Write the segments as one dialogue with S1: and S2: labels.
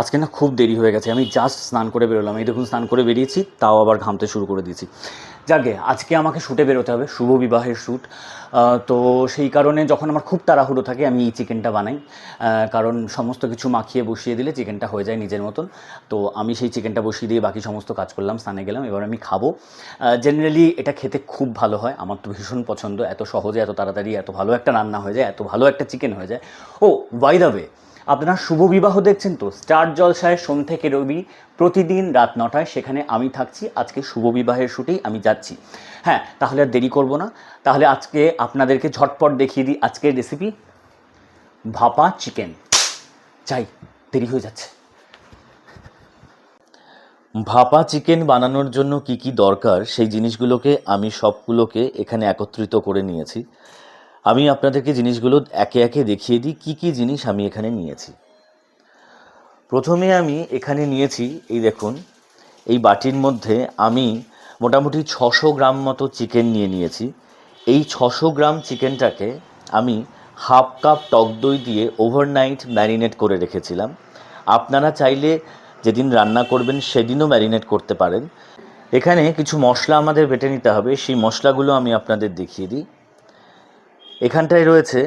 S1: আজকে না খুব দেরি হয়ে গেছে, আমি জাস্ট স্নান করে বেরোলাম। এই দেখুন স্নান করে বেরিয়েছি, তাও আবার ঘামতে শুরু করে দিয়েছি। যাকে আজকে আমাকে শ্যুটে বেরোতে হবে, শুভ বিবাহের শ্যুট। তো সেই কারণে যখন আমার খুব তাড়াহুড়ো থাকে আমি এই চিকেনটা বানাই, কারণ সমস্ত কিছু মাখিয়ে বসিয়ে দিলে চিকেনটা হয়ে যায় নিজের মতন। তো আমি সেই চিকেনটা বসিয়ে দিয়ে বাকি সমস্ত কাজ করলাম, স্নানে গেলাম, এবার আমি খাবো। জেনারেলি এটা খেতে খুব ভালো হয়, আমার তো ভীষণ পছন্দ। এত সহজে, এত তাড়াতাড়ি এত ভালো একটা রান্না হয়ে যায়, এত ভালো একটা চিকেন হয়ে যায়। ও বাই দ্য ওয়ে, আপনারা শুভ বিবাহ দেখছেন তো স্টার জলসায় সোম থেকে রবি প্রতিদিন রাত 9টায়, সেখানে আমি থাকছি। আজকে শুভ বিবাহের শুটেই আমি যাচ্ছি। হ্যাঁ, তাহলে আর দেরি করব না, তাহলে আজকে আপনাদেরকে ঝটপট দেখিয়ে দিই আজকের রেসিপি, ভাপা চিকেন। চাই, দেরি হয়ে যাচ্ছে। ভাপা চিকেন বানানোর জন্য কি কি দরকার সেই জিনিসগুলোকে আমি সবগুলোকে এখানে একত্রিত করে নিয়েছি। আমি আপনাদেরকে জিনিসগুলো একে একে দেখিয়ে দিই কি কি জিনিস আমি এখানে নিয়েছি। প্রথমে আমি এখানে নিয়েছি, এই দেখুন, এই বাটির মধ্যে আমি মোটামুটি 600 গ্রাম মতো চিকেন নিয়েছি। এই 600 গ্রাম চিকেনটাকে আমি হাফ কাপ টক দই দিয়ে ওভারনাইট ম্যারিনেট করে রেখেছিলাম। আপনারা চাইলে যেদিন রান্না করবেন সেদিনও ম্যারিনেট করতে পারেন। এখানে কিছু মশলা আমাদের বেটে নিতে হবে, সেই মশলাগুলো আমি আপনাদের দেখিয়ে দিই। এখানটায় রয়েছে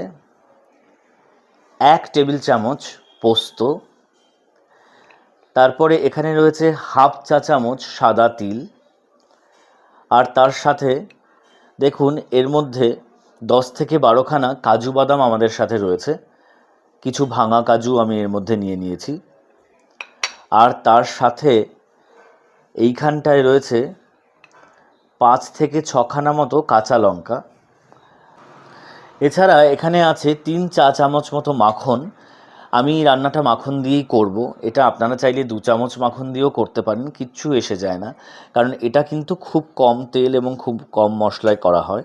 S1: 1 টেবিল চামচ পোস্ত, তারপরে এখানে রয়েছে হাফ চা চামচ সাদা তিল, আর তার সাথে দেখুন এর মধ্যে 10 থেকে 12খানা কাজু বাদাম আমাদের সাথে রয়েছে। কিছু ভাঙা কাজু আমি এর মধ্যে নিয়ে নিয়েছি। আর তার সাথে এইখানটায় রয়েছে 5 থেকে 6খানা মতো কাঁচা লঙ্কা। এছাড়া এখানে আছে 3 চা চামচ মতো মাখন। আমি রান্নাটা মাখন দিয়েই করব। এটা আপনারা চাইলে 2 চামচ মাখন দিয়েও করতে পারেন, কিচ্ছু এসে যায় না, কারণ এটা কিন্তু খুব কম তেল এবং খুব কম মশলায় করা হয়।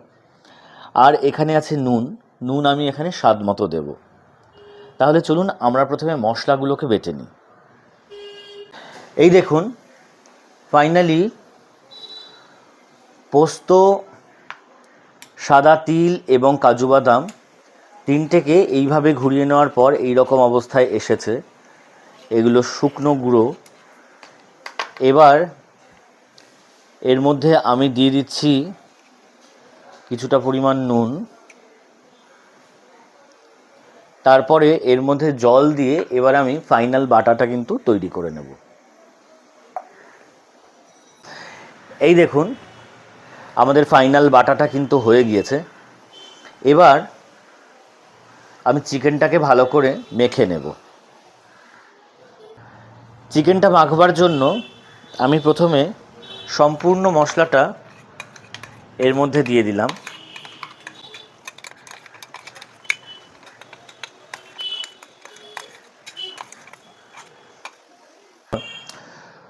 S1: আর এখানে আছে নুন, নুন আমি এখানে স্বাদ মতো দেব। তাহলে চলুন আমরা প্রথমে মশলাগুলোকে বেটে নিই। এই দেখুন, ফাইনালি পোস্ত, সাদা তিল এবং কাজু বাদাম তিনটেকে এইভাবে ঘুরিয়ে নেওয়ার পর এই রকম অবস্থায় এসেছে। এগুলো শুকনো গুঁড়ো। এবার এর মধ্যে আমি দিয়ে দিচ্ছি কিছুটা পরিমাণ নুন, তারপরে এর মধ্যে জল দিয়ে এবার আমি ফাইনাল বাটাটা কিন্তু তৈরি করে নেব। এই দেখুন আমাদের ফাইনাল বাটাটা কিন্তু হয়ে গিয়েছে। এবার আমি চিকেনটাকে ভালো করে মেখে নেব। চিকেনটা মাখবার জন্য আমি প্রথমে সম্পূর্ণ মশলাটা এর মধ্যে দিয়ে দিলাম।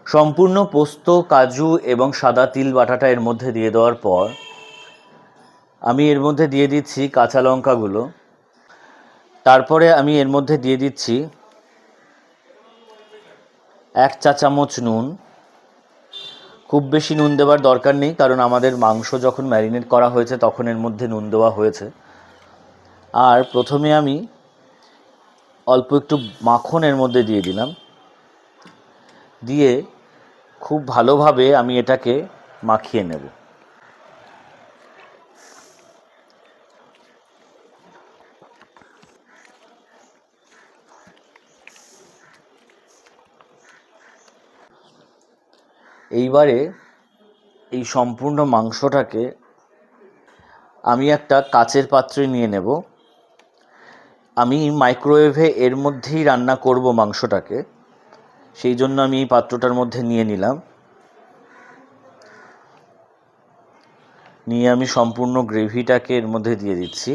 S1: সম্পূর্ণ পোস্ত, কাজু এবং সাদা তিল বাটাটা এর মধ্যে দিয়ে দেওয়ার পর আমি এর মধ্যে দিয়ে দিচ্ছি কাঁচা লঙ্কাগুলো। তারপরে আমি এর মধ্যে দিয়ে দিচ্ছি 1 চা চামচ নুন। খুব বেশি নুন দেওয়ার দরকার নেই, কারণ আমাদের মাংস যখন ম্যারিনেট করা হয়েছে তখন এর মধ্যে নুন দেওয়া হয়েছে। আর প্রথমে আমি অল্প একটু মাখন এর মধ্যে দিয়ে দিলাম, দিয়ে খুব ভালোভাবে আমি এটাকে মাখিয়ে নেব। এইবারে এই সম্পূর্ণ মাংসটাকে আমি একটা কাচের পাত্রে নিয়ে নেব। আমি মাইক্রোওয়েভে এর মধ্যেই রান্না করব মাংসটাকে, সেই জন্য আমি এই পাত্রটার মধ্যে নিয়ে নিলাম। নিয়ে আমি সম্পূর্ণ গ্রেভিটাকে এর মধ্যে দিয়ে দিচ্ছি।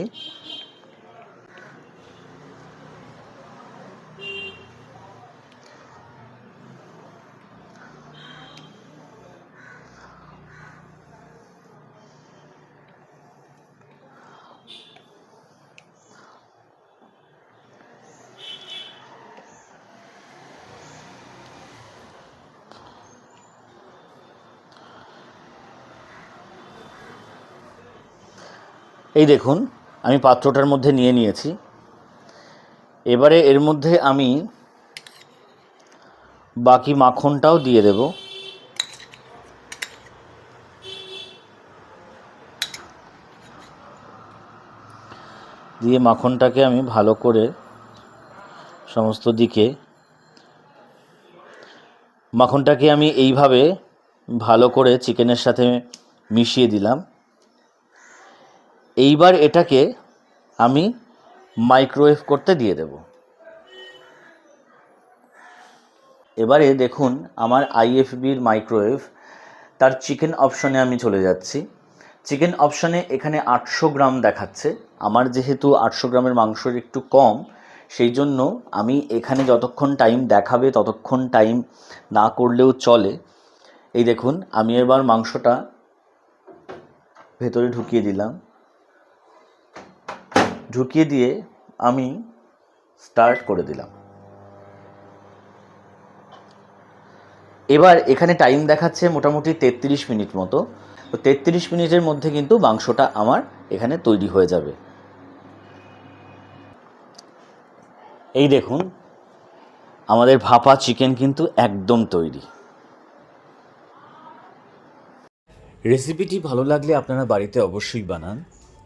S1: এই দেখুন আমি পাত্রটার মধ্যে নিয়ে নিয়েছি। এবারে এর মধ্যে আমি বাকি মাখনটাও দিয়ে দেব। দিয়ে মাখনটাকে আমি ভালো করে সমস্ত দিকে মাখনটাকে আমি এইভাবে ভালো করে চিকেনের সাথে মিশিয়ে দিলাম। এইবার এটাকে আমি মাইক্রোওয়েভ করতে দিয়ে দেব। এবারে দেখুন আমার আইএফবির মাইক্রোওয়েভ, তার চিকেন অপশনে আমি চলে যাচ্ছি। চিকেন অপশনে এখানে 800 গ্রাম দেখাচ্ছে। আমার যেহেতু 800 গ্রামের মাংসের একটু কম, সেই জন্য আমি এখানে যতক্ষণ টাইম দেখাবে ততক্ষণ টাইম না করলেও চলে। এই দেখুন আমি এবার মাংসটা ভেতরে ঢুকিয়ে দিলাম। ঢুকিয়ে দিয়ে আমি স্টার্ট করে দিলাম। এবার এখানে টাইম দেখাচ্ছে মোটামুটি 33 মিনিট মতো। তো 33 মিনিটের মধ্যে কিন্তু মাংসটা আমার এখানে তৈরি হয়ে যাবে। এই দেখুন আমাদের ভাপা চিকেন কিন্তু একদম তৈরি। রেসিপিটি ভালো লাগলে আপনারা বাড়িতে অবশ্যই বানান।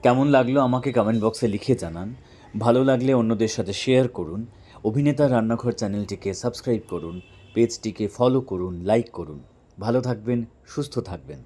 S1: কেমন লাগলো আমাকে কমেন্ট বক্সে লিখে জানান। ভালো লাগলে অন্যদের সাথে শেয়ার করুন। অভিনেতা রান্নাঘর চ্যানেলটিকে সাবস্ক্রাইব করুন, পেজটিকে ফলো করুন, লাইক করুন। ভালো থাকবেন, সুস্থ থাকবেন।